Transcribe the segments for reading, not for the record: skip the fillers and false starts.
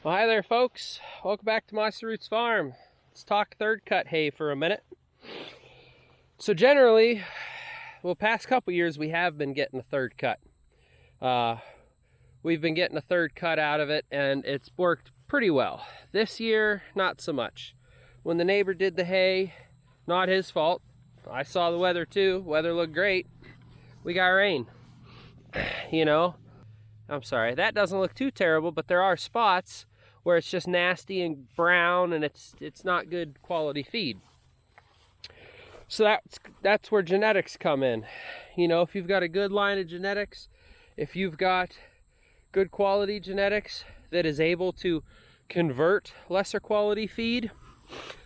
Well, hi there, folks. Welcome back to Mossy Roots Farm. Let's talk third cut hay for a minute. So generally, well, past couple years we have been getting a third cut. We've been getting a third cut out of it, and it's worked pretty well. This year, not so much. When the neighbor did the hay, not his fault. I saw the weather too. Weather looked great. We got rain. You know, I'm sorry, that doesn't look too terrible, but there are spots where it's just nasty and brown and it's not good quality feed. So that's where genetics come in. You know, if you've got a good line of genetics, if you've got good quality genetics that is able to convert lesser quality feed,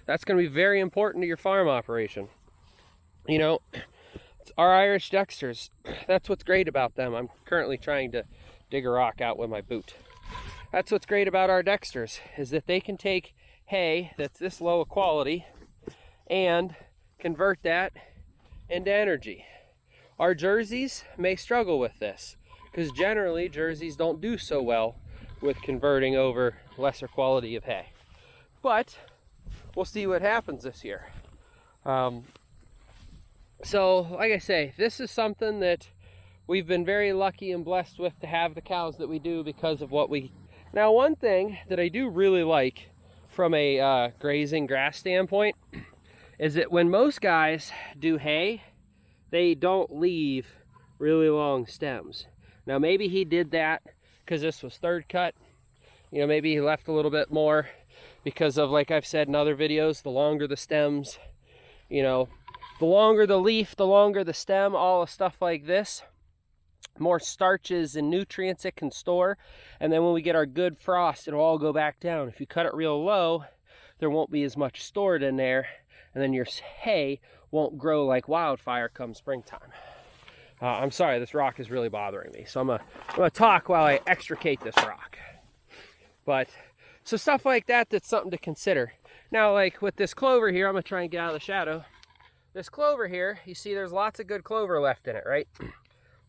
that's going to be very important to your farm operation. You know, our Irish Dexters, that's what's great about them. I'm currently trying to dig a rock out with my boot. That's what's great about our Dexters, is that they can take hay that's this low of quality and convert that into energy. Our Jerseys may struggle with this, because generally Jerseys don't do so well with converting over lesser quality of hay. But we'll see what happens this year. So, like I say, this is something that we've been very lucky and blessed with to have the cows that we do because of what we... Now, one thing that I do really like from a grazing grass standpoint is that when most guys do hay, they don't leave really long stems. Now, maybe he did that because this was third cut. You know, maybe he left a little bit more because of, like I've said in other videos, the longer the stems, you know, the longer the leaf, the longer the stem, all the stuff like this, more starches and nutrients it can store. And then when we get our good frost, it'll all go back down. If you cut it real low, there won't be as much stored in there, and then your hay won't grow like wildfire come springtime. I'm sorry, this rock is really bothering me, so I'm gonna talk while I extricate this rock. But so stuff like that, that's something to consider. Now, like with this clover here, I'm gonna try and get out of the shadow. This clover here, you see there's lots of good clover left in it, right?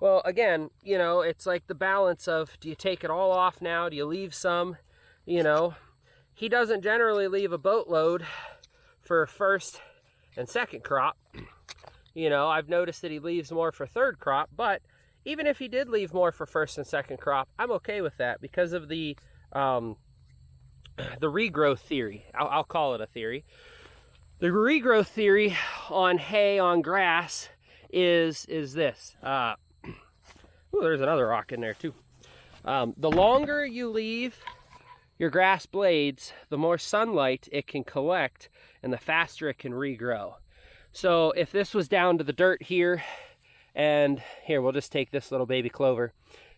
Well, again, you know, it's like the balance of, do you take it all off now? Do you leave some? You know, he doesn't generally leave a boatload for first and second crop. You know, I've noticed that he leaves more for third crop, but even if he did leave more for first and second crop, I'm okay with that because of the regrowth theory. I'll call it a theory. The regrowth theory on hay, on grass, is this. Ooh, there's another rock in there too. The longer you leave your grass blades, the more sunlight it can collect and the faster it can regrow. So if this was down to the dirt here, and here, we'll just take this little baby clover.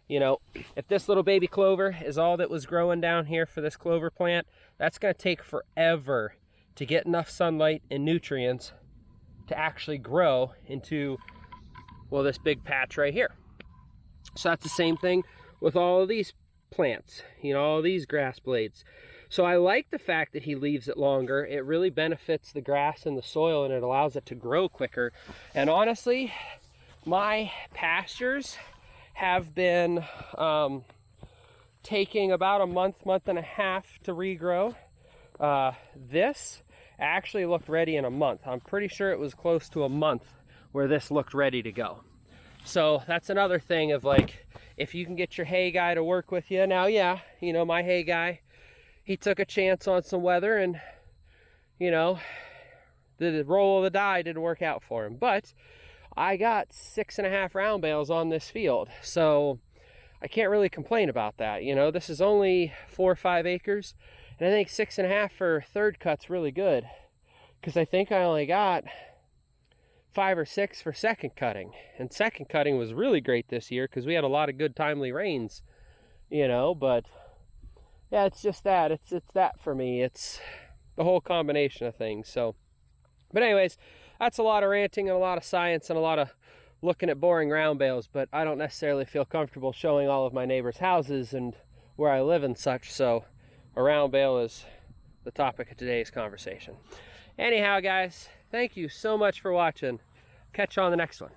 You know, if this little baby clover is all that was growing down here for this clover plant, that's going to take forever to get enough sunlight and nutrients to actually grow into, well, this big patch right here. So that's the same thing with all of these plants, you know, all these grass blades. So I like the fact that he leaves it longer. It really benefits the grass and the soil, and it allows it to grow quicker. And honestly, my pastures have been taking about a month and a half to regrow. This actually looked ready in a month. I'm pretty sure it was close to a month where this looked ready to go. So that's another thing of, like, if you can get your hay guy to work with you. Now, yeah, you know, my hay guy, he took a chance on some weather, and, you know, the roll of the die didn't work out for him. But I got 6.5 round bales on this field, so I can't really complain about that. You know, this is only 4 or 5 acres, and I think 6.5 for third cut's really good, because I think I only got 5 or 6 for second cutting, and second cutting was really great this year because we had a lot of good timely rains, you know. But yeah, it's just that, it's that for me. It's the whole combination of things. So, but anyways, that's a lot of ranting and a lot of science and a lot of looking at boring round bales, but I don't necessarily feel comfortable showing all of my neighbors' houses and where I live and such, so a round bale is the topic of today's conversation. Anyhow, guys, thank you so much for watching. Catch you on the next one.